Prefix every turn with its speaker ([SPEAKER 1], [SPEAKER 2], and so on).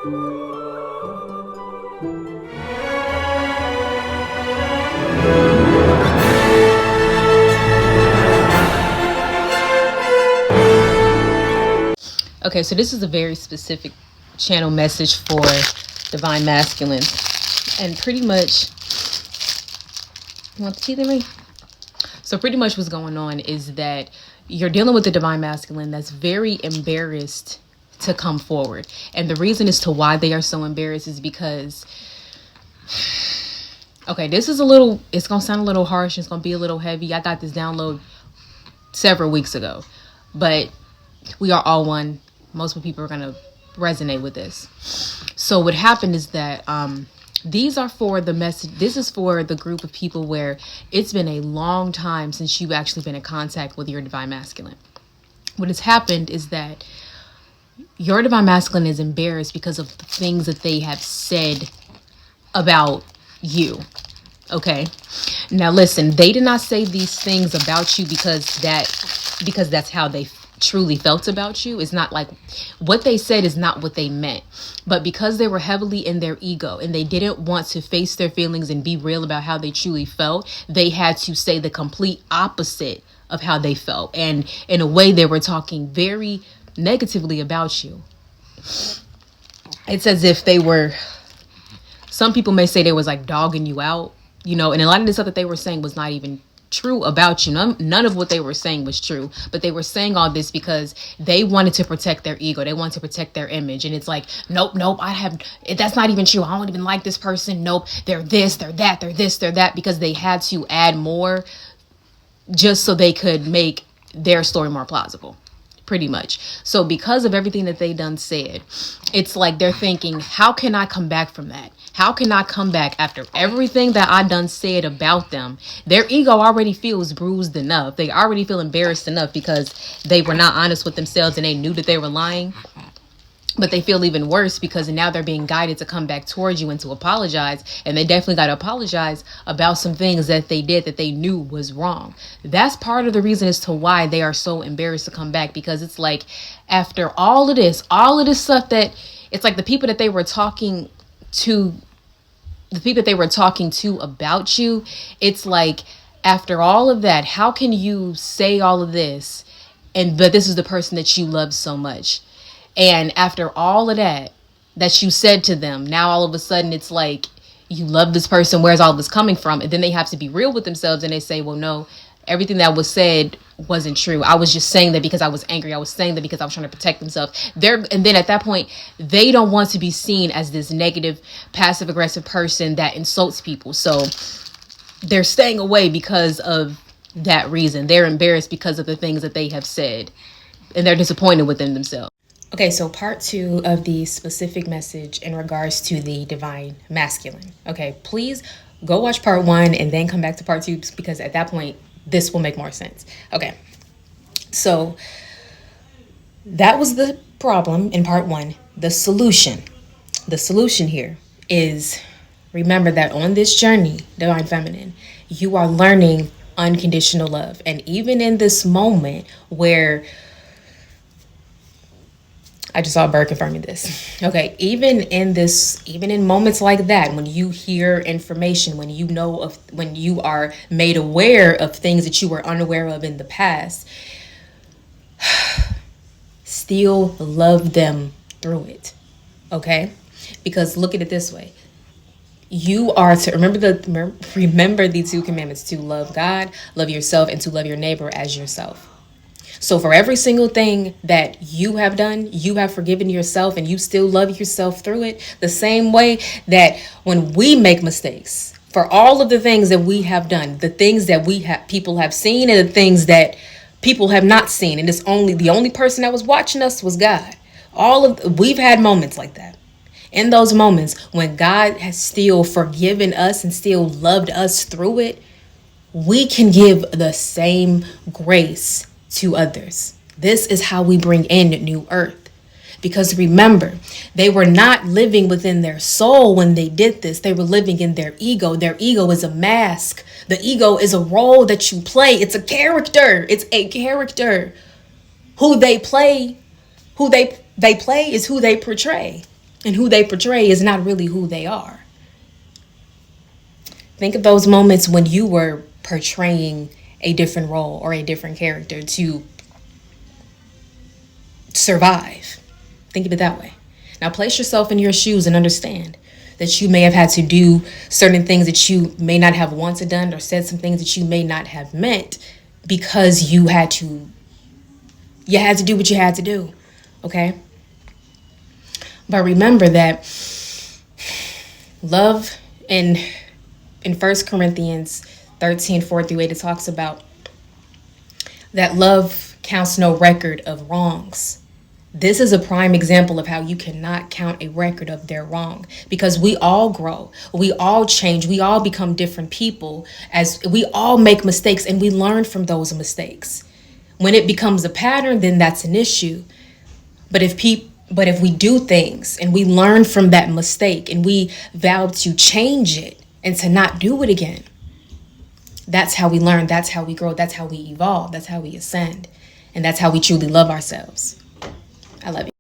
[SPEAKER 1] Okay, so this is a very specific channel message for divine masculine. And pretty much, you want the teeth in me? So pretty much what's going on is that you're dealing with the divine masculine that's very embarrassed to come forward. And the reason as to why they are so embarrassed is because, okay, this is it's going to sound a little harsh. It's going to be a little heavy. I got this download several weeks ago, but we are all one. Most people are going to resonate with this. So what happened is that these are for the message. This is for the group of people where it's been a long time since you've actually been in contact with your divine masculine. What has happened is that your divine masculine is embarrassed because of the things that they have said about you. Okay. Now listen, they did not say these things about you because that's how they truly felt about you. It's not like what they said is not what they meant, but because they were heavily in their ego and they didn't want to face their feelings and be real about how they truly felt, they had to say the complete opposite of how they felt. And in a way, they were talking very negatively about you. It's as if some people may say they was like dogging you out, and a lot of the stuff that they were saying was not even true about you. None of what they were saying was true, but they were saying all this because they wanted to protect their ego. They wanted to protect their image. And it's like, nope, that's not even true. I don't even like this person. Nope, they're this, they're that, they're this, they're that, because they had to add more just so they could make their story more plausible, pretty much. So because of everything that they done said, it's like they're thinking, how can I come back from that? How can I come back after everything that I done said about them? Their ego already feels bruised enough. They already feel embarrassed enough because they were not honest with themselves and they knew that they were lying. But they feel even worse because now they're being guided to come back towards you and to apologize. And they definitely got to apologize about some things that they did that they knew was wrong. That's part of the reason as to why they are so embarrassed to come back, because it's like after all of this stuff that it's like the people that they were talking to about you, it's like after all of that, how can you say all of this but this is the person that you love so much? And after all of that you said to them, now all of a sudden it's like you love this person. Where's all this coming from? And then they have to be real with themselves and they say, well, no, everything that was said wasn't true. I was just saying that because I was angry. I was saying that because I was trying to protect themselves. And then at that point, they don't want to be seen as this negative, passive aggressive person that insults people. So they're staying away because of that reason. They're embarrassed because of the things that they have said, and they're disappointed within themselves. Okay, so part 2 of the specific message in regards to the divine masculine. Okay, please go watch part 1 and then come back to part 2, because at that point, this will make more sense. Okay, so that was the problem in part 1. The solution here is, remember that on this journey, divine feminine, you are learning unconditional love. And even in this moment where I just saw a bird confirming this. Okay, even in moments like that, when you hear information, when you are made aware of things that you were unaware of in the past, still love them through it. Okay? Because look at it this way. You are to remember the 2 commandments: to love God, love yourself, and to love your neighbor as yourself. So for every single thing that you have done, you have forgiven yourself and you still love yourself through it. The same way that when we make mistakes, for all of the things that we have done, the things that people have seen and the things that people have not seen, and the only person that was watching us was God. We've had moments like that. In those moments when God has still forgiven us and still loved us through it, we can give the same grace to others. This is how we bring in new earth. Because remember, they were not living within their soul when they did this. They were living in their ego. Their ego is a mask. The ego is a role that you play. It's a character. It's a character. Who they play is who they portray. And who they portray is not really who they are. Think of those moments when you were portraying a different role or a different character to survive. Think of it that way. Now place yourself in your shoes and understand that you may have had to do certain things that you may not have wanted done, or said some things that you may not have meant, because you had to do what you had to do. Okay? But remember that love in 1 Corinthians 13:4-8, it talks about that love counts no record of wrongs. This is a prime example of how you cannot count a record of their wrong, because we all grow, we all change, we all become different people, as we all make mistakes, and we learn from those mistakes. When it becomes a pattern, then that's an issue. But if we do things and we learn from that mistake and we vow to change it and to not do it again, that's how we learn, that's how we grow, that's how we evolve, that's how we ascend, and that's how we truly love ourselves. I love you.